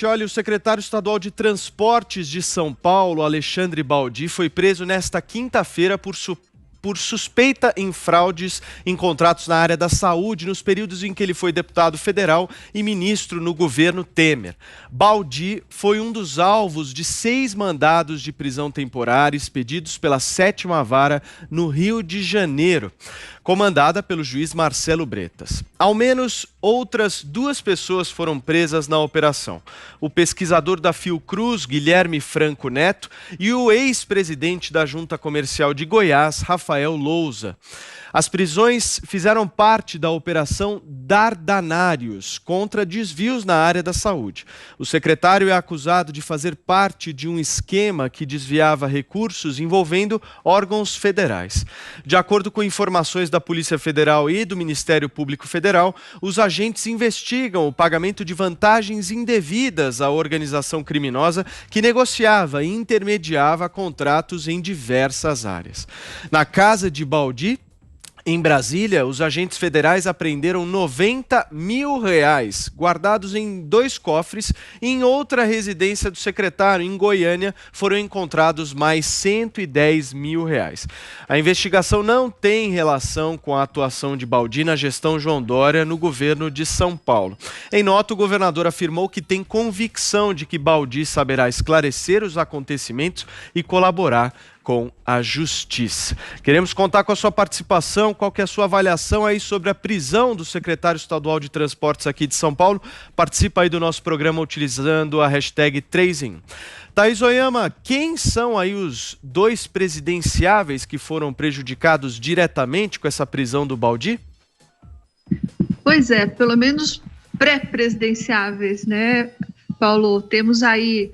Olha, o secretário estadual de Transportes de São Paulo, Alexandre Baldi, foi preso nesta quinta-feira por suspeita em fraudes em contratos na área da saúde nos períodos em que ele foi deputado federal e ministro no governo Temer. Baldi foi um dos alvos de 6 mandados de prisão temporária expedidos pela 7ª Vara no Rio de Janeiro, comandada pelo juiz Marcelo Bretas. Ao menos outras 2 pessoas foram presas na operação: o pesquisador da Fiocruz, Guilherme Franco Neto, e o ex-presidente da Junta Comercial de Goiás, Rafael Lousa. As prisões fizeram parte da Operação Dardanários contra desvios na área da saúde. O secretário é acusado de fazer parte de um esquema que desviava recursos envolvendo órgãos federais. De acordo com informações da Polícia Federal e do Ministério Público Federal, os agentes investigam o pagamento de vantagens indevidas à organização criminosa que negociava e intermediava contratos em diversas áreas. Na casa de Baldi, em Brasília, os agentes federais apreenderam R$90 mil guardados em 2 cofres, e em outra residência do secretário, em Goiânia, foram encontrados mais R$110 mil. A investigação não tem relação com a atuação de Baldi na gestão João Dória no governo de São Paulo. Em nota, o governador afirmou que tem convicção de que Baldi saberá esclarecer os acontecimentos e colaborar com a justiça. Queremos contar com a sua participação. Qual que é a sua avaliação aí sobre a prisão do secretário estadual de Transportes aqui de São Paulo? Participa aí do nosso programa utilizando a hashtag 3 em 1. Thaís Oyama, quem são aí os 2 presidenciáveis que foram prejudicados diretamente com essa prisão do Baldi? Pois é, pelo menos pré-presidenciáveis, né, Paulo? Temos aí,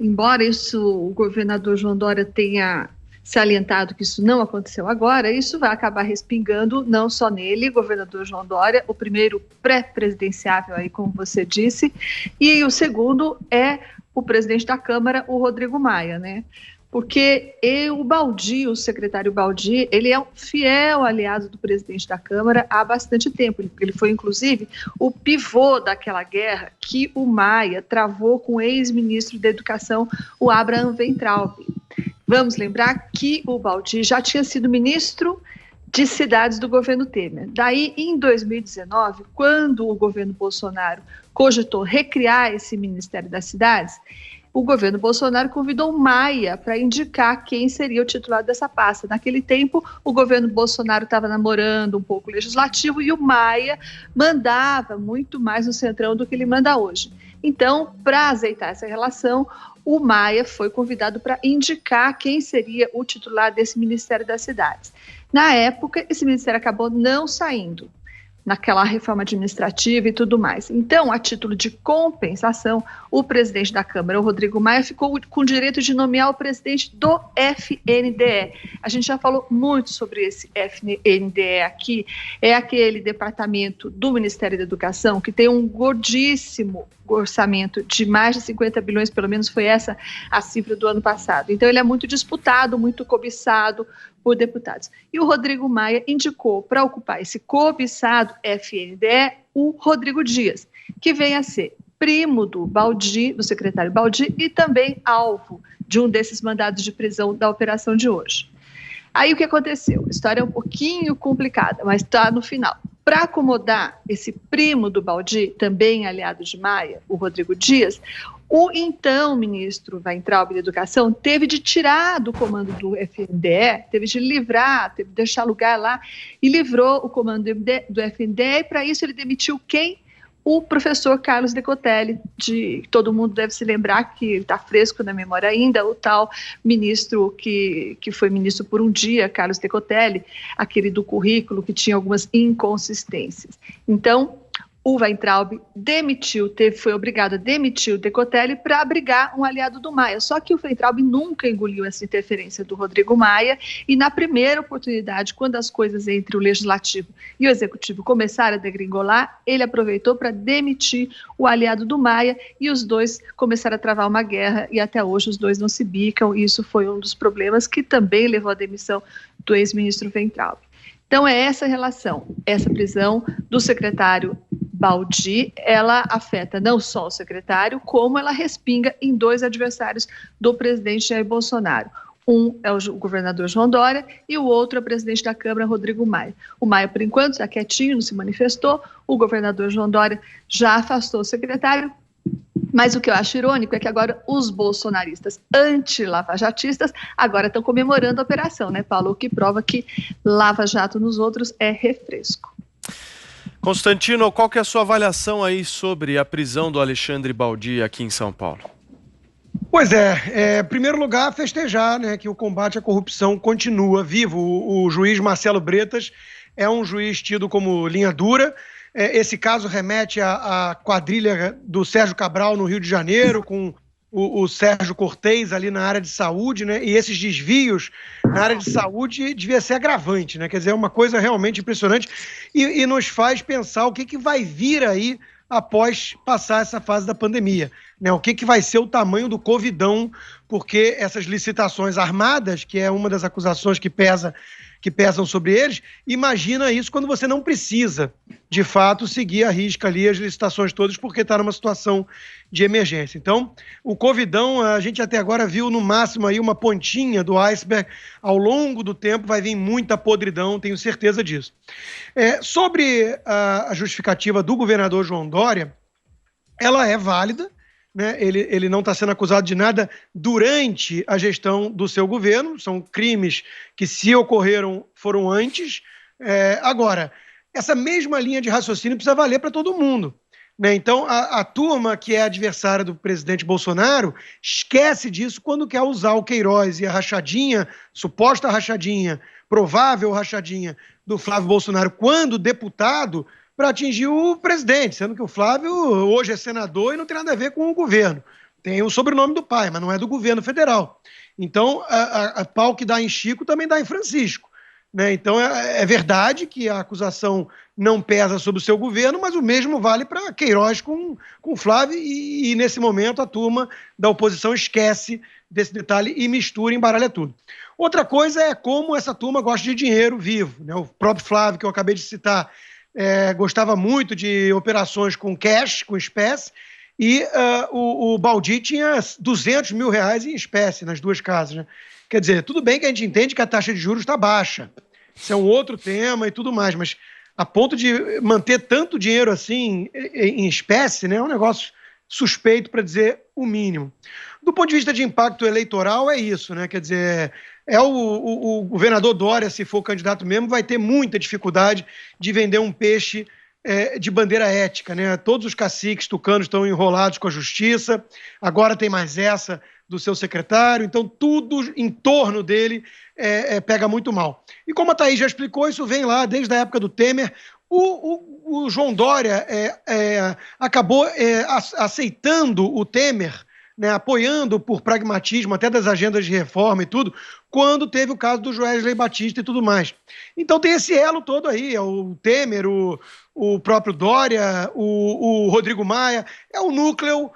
embora o governador João Dória tenha salientado que isso não aconteceu agora, isso vai acabar respingando não só nele, governador João Dória, o primeiro pré-presidenciável aí, como você disse, e o segundo é o presidente da Câmara, o Rodrigo Maia, né? Porque o Baldi, o secretário Baldi, ele é um fiel aliado do presidente da Câmara há bastante tempo. Ele foi, inclusive, o pivô daquela guerra que o Maia travou com o ex-ministro da Educação, o Abraham Weintraub. Vamos lembrar que o Baldi já tinha sido ministro de cidades do governo Temer. Daí, em 2019, quando o governo Bolsonaro cogitou recriar esse Ministério das Cidades, o governo Bolsonaro convidou o Maia para indicar quem seria o titular dessa pasta. Naquele tempo, o governo Bolsonaro estava namorando um pouco o legislativo e o Maia mandava muito mais no Centrão do que ele manda hoje. Então, para azeitar essa relação, o Maia foi convidado para indicar quem seria o titular desse Ministério das Cidades. Na época, esse ministério acabou não saindo, naquela reforma administrativa e tudo mais. Então, a título de compensação, o presidente da Câmara, o Rodrigo Maia, ficou com o direito de nomear o presidente do FNDE. A gente já falou muito sobre esse FNDE aqui. É aquele departamento do Ministério da Educação que tem um gordíssimo orçamento de mais de 50 bilhões, pelo menos foi essa a cifra do ano passado. Então, ele é muito disputado, muito cobiçado por deputados. E o Rodrigo Maia indicou para ocupar esse cobiçado FNDE o Rodrigo Dias, que vem a ser primo do Baldi, do secretário Baldi, e também alvo de um desses mandados de prisão da operação de hoje. Aí o que aconteceu? A história é um pouquinho complicada, mas está no final. Para acomodar esse primo do Baldi, também aliado de Maia, o Rodrigo Dias, o então ministro Weintraub da Educação teve de tirar do comando do FNDE, teve de livrar, teve de deixar lugar lá, e livrou o comando do FNDE, e para isso ele demitiu quem? O professor Carlos Decotelli, todo mundo deve se lembrar que está fresco na memória ainda, o tal ministro que foi ministro por um dia, Carlos Decotelli, aquele do currículo que tinha algumas inconsistências. Então, o Weintraub foi obrigado a demitir o Decotelli para abrigar um aliado do Maia. Só que o Weintraub nunca engoliu essa interferência do Rodrigo Maia e na primeira oportunidade, quando as coisas entre o Legislativo e o Executivo começaram a degringolar, ele aproveitou para demitir o aliado do Maia e os dois começaram a travar uma guerra e até hoje os dois não se bicam, e isso foi um dos problemas que também levou à demissão do ex-ministro Weintraub. Então é essa relação, essa prisão do secretário Baldi, ela afeta não só o secretário, como ela respinga em 2 adversários do presidente Jair Bolsonaro. Um é o governador João Dória e o outro é o presidente da Câmara, Rodrigo Maia. O Maia, por enquanto, está quietinho, não se manifestou. O governador João Dória já afastou o secretário. Mas o que eu acho irônico é que agora os bolsonaristas anti-lavajatistas agora estão comemorando a operação, né, Paulo? O que prova que lava-jato nos outros é refresco. Constantino, qual que é a sua avaliação aí sobre a prisão do Alexandre Baldi aqui em São Paulo? Pois é, em primeiro lugar, festejar, né, que o combate à corrupção continua vivo. O juiz Marcelo Bretas é um juiz tido como linha dura. Esse caso remete à quadrilha do Sérgio Cabral no Rio de Janeiro, com o Sérgio Cortez ali na área de saúde, né? E esses desvios na área de saúde devia ser agravante, né? Quer dizer, é uma coisa realmente impressionante e nos faz pensar o que vai vir aí após passar essa fase da pandemia, né? O que vai ser o tamanho do covidão, porque essas licitações armadas, que é uma das acusações que pesam sobre eles, imagina isso quando você não precisa, de fato, seguir à risca ali as licitações todas, porque está numa situação de emergência. Então, o covidão, a gente até agora viu no máximo aí uma pontinha do iceberg. Ao longo do tempo vai vir muita podridão, tenho certeza disso. Sobre a justificativa do governador João Dória, ela é válida, né? Ele não está sendo acusado de nada durante a gestão do seu governo, são crimes que, se ocorreram, foram antes. Agora, essa mesma linha de raciocínio precisa valer para todo mundo, né? Então, a turma que é adversária do presidente Bolsonaro esquece disso quando quer usar o Queiroz e a rachadinha, suposta rachadinha, provável rachadinha do Flávio Bolsonaro quando deputado, para atingir o presidente, sendo que o Flávio hoje é senador e não tem nada a ver com o governo. Tem o sobrenome do pai, mas não é do governo federal. Então, a pau que dá em Chico também dá em Francisco, né? Então, é verdade que a acusação não pesa sobre o seu governo, mas o mesmo vale para Queiroz com o Flávio e, nesse momento, a turma da oposição esquece desse detalhe e mistura e embaralha tudo. Outra coisa é como essa turma gosta de dinheiro vivo, né? O próprio Flávio, que eu acabei de citar, gostava muito de operações com cash, com espécie, e o Baldi tinha 200 mil reais em espécie nas 2 casas, né? Quer dizer, tudo bem que a gente entende que a taxa de juros está baixa, isso é um outro tema e tudo mais, mas a ponto de manter tanto dinheiro assim em espécie, né, é um negócio suspeito, para dizer o mínimo. Do ponto de vista de impacto eleitoral, é isso, né? Quer dizer, o governador Dória, se for candidato mesmo, vai ter muita dificuldade de vender um peixe de bandeira ética, né? Todos os caciques tucanos estão enrolados com a justiça, agora tem mais essa do seu secretário, então tudo em torno dele pega muito mal. E como a Thaís já explicou, isso vem lá desde a época do Temer. O João Dória acabou aceitando o Temer, né, apoiando por pragmatismo até das agendas de reforma e tudo, quando teve o caso do Joesley Batista e tudo mais. Então tem esse elo todo aí, o Temer, o próprio Dória, o Rodrigo Maia, é o núcleo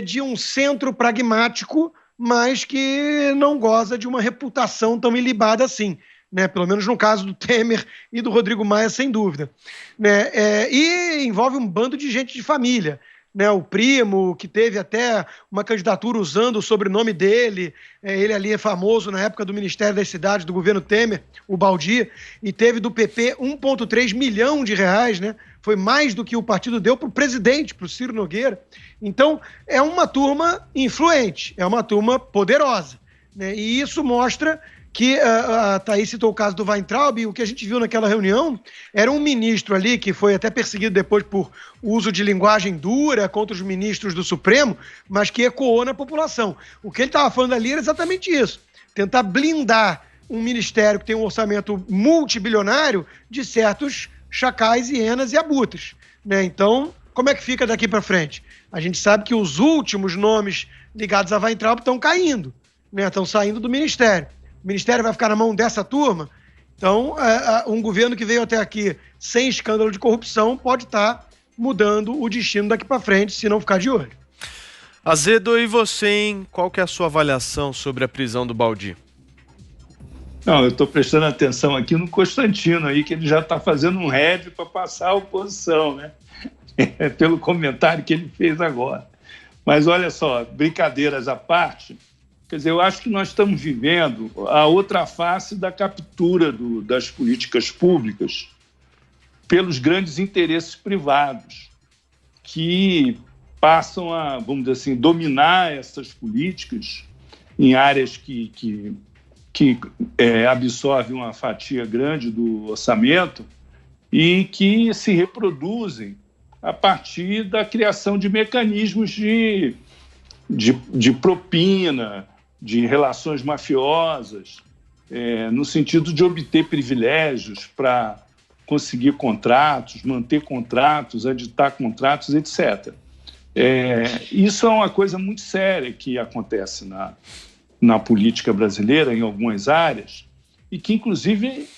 de um centro pragmático, mas que não goza de uma reputação tão ilibada assim, né? Pelo menos no caso do Temer e do Rodrigo Maia, sem dúvida, né? E envolve um bando de gente de família, né? O primo, que teve até uma candidatura usando o sobrenome dele, ele ali é famoso na época do Ministério das Cidades, do governo Temer, o Baldi, e teve do PP 1,3 milhão de reais, né? Foi mais do que o partido deu para o presidente, para o Ciro Nogueira. Então, é uma turma influente, é uma turma poderosa, né? E isso mostra que a Thaís citou o caso do Weintraub, e o que a gente viu naquela reunião era um ministro ali, que foi até perseguido depois por uso de linguagem dura contra os ministros do Supremo, mas que ecoou na população. O que ele estava falando ali era exatamente isso, tentar blindar um ministério que tem um orçamento multibilionário de certos chacais, hienas e abutres, né? Então, como é que fica daqui para frente? A gente sabe que os últimos nomes ligados a Weintraub estão caindo, né? Estão saindo do ministério. O ministério vai ficar na mão dessa turma? Então, um governo que veio até aqui sem escândalo de corrupção pode estar mudando o destino daqui para frente, se não ficar de olho. Azedo, e você, hein? Qual que é a sua avaliação sobre a prisão do Baldi? Não, eu estou prestando atenção aqui no Constantino aí, que ele já está fazendo um head para passar a oposição, né? pelo comentário que ele fez agora. Mas olha só, brincadeiras à parte, quer dizer, eu acho que nós estamos vivendo a outra face da captura das políticas públicas pelos grandes interesses privados, que passam a, vamos dizer assim, dominar essas políticas em áreas que absorvem uma fatia grande do orçamento e que se reproduzem a partir da criação de mecanismos de propina, de relações mafiosas, no sentido de obter privilégios para conseguir contratos, manter contratos, editar contratos, etc. Isso é uma coisa muito séria que acontece na política brasileira, em algumas áreas, e que, inclusive,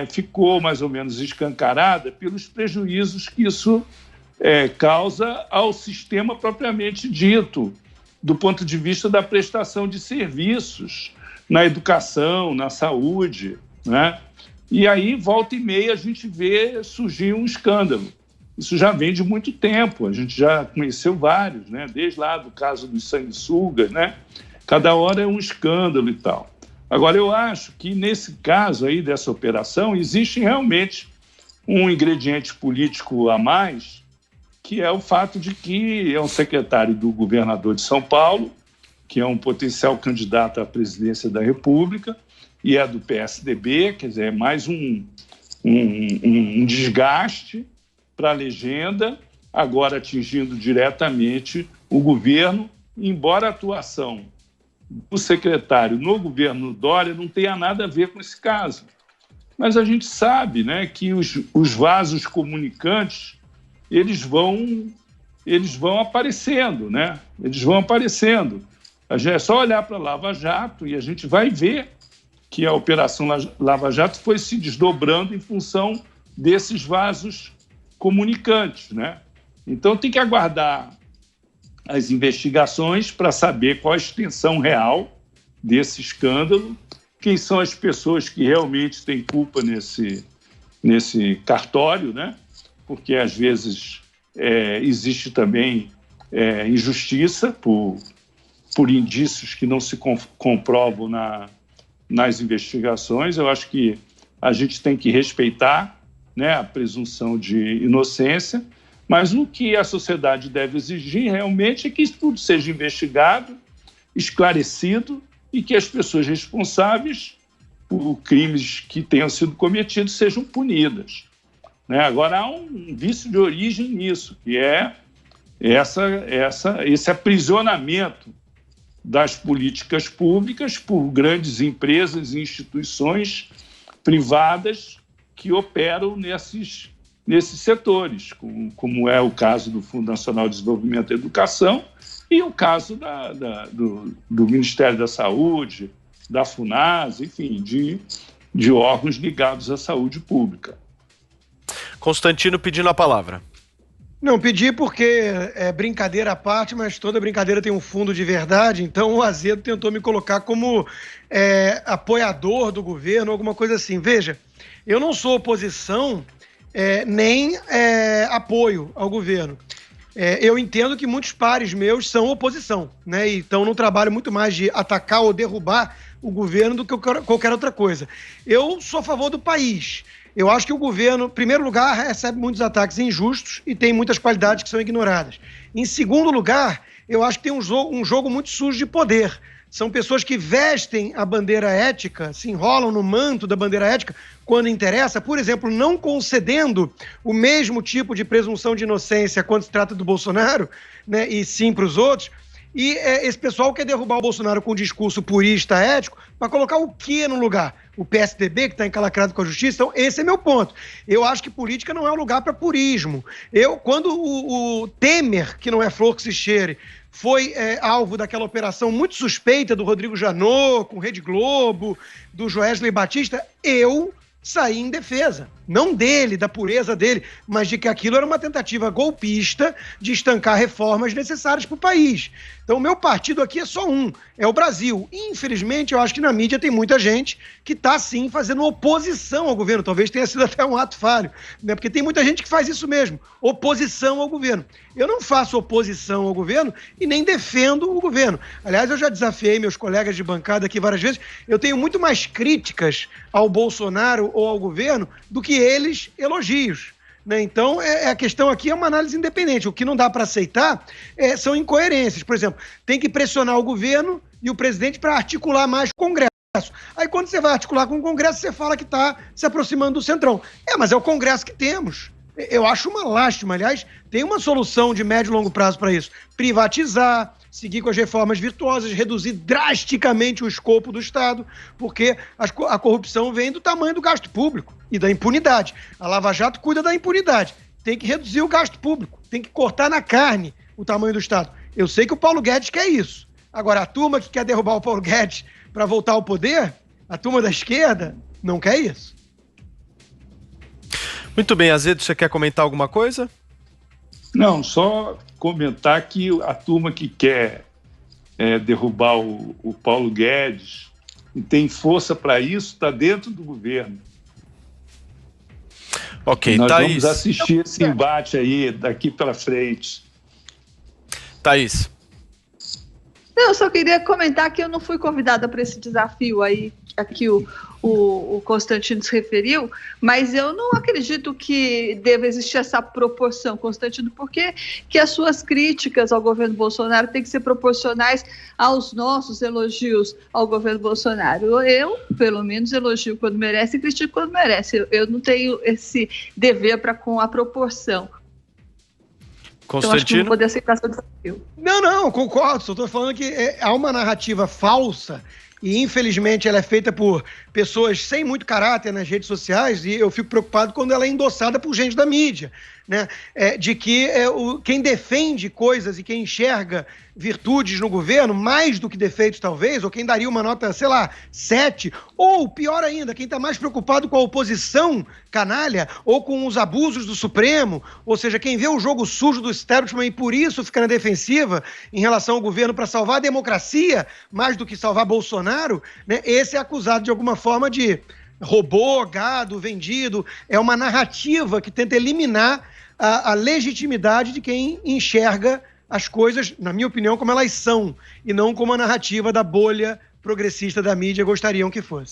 ficou mais ou menos escancarada pelos prejuízos que isso causa ao sistema propriamente dito, do ponto de vista da prestação de serviços na educação, na saúde, né? E aí, volta e meia, a gente vê surgir um escândalo. Isso já vem de muito tempo, a gente já conheceu vários, né? Desde lá do caso dos sanguessugas, né? Cada hora é um escândalo e tal. Agora, eu acho que nesse caso aí dessa operação existe realmente um ingrediente político a mais, que é o fato de que é um secretário do governador de São Paulo, que é um potencial candidato à presidência da República, e é do PSDB, quer dizer, é mais um desgaste para a legenda, agora atingindo diretamente o governo, embora a atuação do secretário no governo Dória não tenha nada a ver com esse caso. Mas a gente sabe, né, que os vasos comunicantes eles vão aparecendo, né? Eles vão aparecendo. É só olhar para a Lava Jato e a gente vai ver que a Operação Lava Jato foi se desdobrando em função desses vasos comunicantes, né? Então tem que aguardar as investigações para saber qual a extensão real desse escândalo, quem são as pessoas que realmente têm culpa nesse cartório, né? Porque às vezes existe também injustiça por indícios que não se comprovam nas investigações. Eu acho que a gente tem que respeitar, né, a presunção de inocência, mas o que a sociedade deve exigir realmente é que isso tudo seja investigado, esclarecido e que as pessoas responsáveis por crimes que tenham sido cometidos sejam punidas, né? Agora, há um vício de origem nisso, que é esse aprisionamento das políticas públicas por grandes empresas e instituições privadas que operam nesses setores, como é o caso do Fundo Nacional de Desenvolvimento da Educação e o caso do Ministério da Saúde, da FUNAS, enfim, de órgãos ligados à saúde pública. Constantino pedindo a palavra. Não, pedi porque é brincadeira à parte, mas toda brincadeira tem um fundo de verdade, então o Azedo tentou me colocar como apoiador do governo, alguma coisa assim. Veja, eu não sou oposição nem apoio ao governo. Eu entendo que muitos pares meus são oposição, né? Então não trabalho muito mais de atacar ou derrubar o governo do que qualquer outra coisa. Eu sou a favor do país. Eu acho que o governo, em primeiro lugar, recebe muitos ataques injustos e tem muitas qualidades que são ignoradas. Em segundo lugar, eu acho que tem um jogo muito sujo de poder. São pessoas que vestem a bandeira ética, se enrolam no manto da bandeira ética quando interessa, por exemplo, não concedendo o mesmo tipo de presunção de inocência quando se trata do Bolsonaro, né, e sim para os outros. E esse pessoal quer derrubar o Bolsonaro com um discurso purista, ético, para colocar o quê no lugar? O PSDB, que está encalacrado com a justiça? Então, esse é meu ponto. Eu acho que política não é um lugar para purismo. Quando o Temer, que não é flor que se cheire, foi alvo daquela operação muito suspeita do Rodrigo Janot, com Rede Globo, do Joesley Batista, eu saí em defesa. Não dele, da pureza dele, mas de que aquilo era uma tentativa golpista de estancar reformas necessárias para o país. Então, o meu partido aqui é só um, é o Brasil. Infelizmente, eu acho que na mídia tem muita gente que está, sim, fazendo oposição ao governo. Talvez tenha sido até um ato falho, né? Porque tem muita gente que faz isso mesmo, oposição ao governo. Eu não faço oposição ao governo e nem defendo o governo. Aliás, eu já desafiei meus colegas de bancada aqui várias vezes. Eu tenho muito mais críticas ao Bolsonaro ou ao governo do que eles elogios. Então, a questão aqui é uma análise independente. O que não dá para aceitar são incoerências. Por exemplo, tem que pressionar o governo e o presidente para articular mais com o Congresso. Aí, quando você vai articular com o Congresso, você fala que está se aproximando do Centrão. Mas é o Congresso que temos. Eu acho uma lástima. Aliás, tem uma solução de médio e longo prazo para isso. Privatizar, seguir com as reformas virtuosas, reduzir drasticamente o escopo do Estado, porque a corrupção vem do tamanho do gasto público e da impunidade. A Lava Jato cuida da impunidade. Tem que reduzir o gasto público, tem que cortar na carne o tamanho do Estado. Eu sei que o Paulo Guedes quer isso. Agora, a turma que quer derrubar o Paulo Guedes para voltar ao poder, a turma da esquerda, não quer isso. Muito bem, Azedo, você quer comentar alguma coisa? Não, só comentar que a turma que quer derrubar o Paulo Guedes e tem força para isso está dentro do governo. Ok, Nós Thaís. vamos assistir esse embate aí daqui para frente. Thaís. Eu só queria comentar que eu não fui convidada para esse desafio aí, aqui o Constantino se referiu, mas eu não acredito que deva existir essa proporção, Constantino, porque que as suas críticas ao governo Bolsonaro têm que ser proporcionais aos nossos elogios ao governo Bolsonaro. Eu, pelo menos, elogio quando merece e critico quando merece. Eu não tenho esse dever com a proporção. Constantino? Então, acho que não vou poder aceitar seu desafio. Não, concordo. Só estou falando que há uma narrativa falsa e, infelizmente, ela é feita por pessoas sem muito caráter nas redes sociais e eu fico preocupado quando ela é endossada por gente da mídia, né? De que quem defende coisas e quem enxerga virtudes no governo, mais do que defeitos talvez, ou quem daria uma nota, 7, ou pior ainda, quem está mais preocupado com a oposição canalha ou com os abusos do Supremo, ou seja, quem vê o jogo sujo do establishment e por isso fica na defensiva em relação ao governo para salvar a democracia, mais do que salvar Bolsonaro, né? Esse é acusado de alguma forma de robô, gado, vendido. É uma narrativa que tenta eliminar a legitimidade de quem enxerga as coisas, na minha opinião, como elas são, e não como a narrativa da bolha progressista da mídia gostariam que fosse.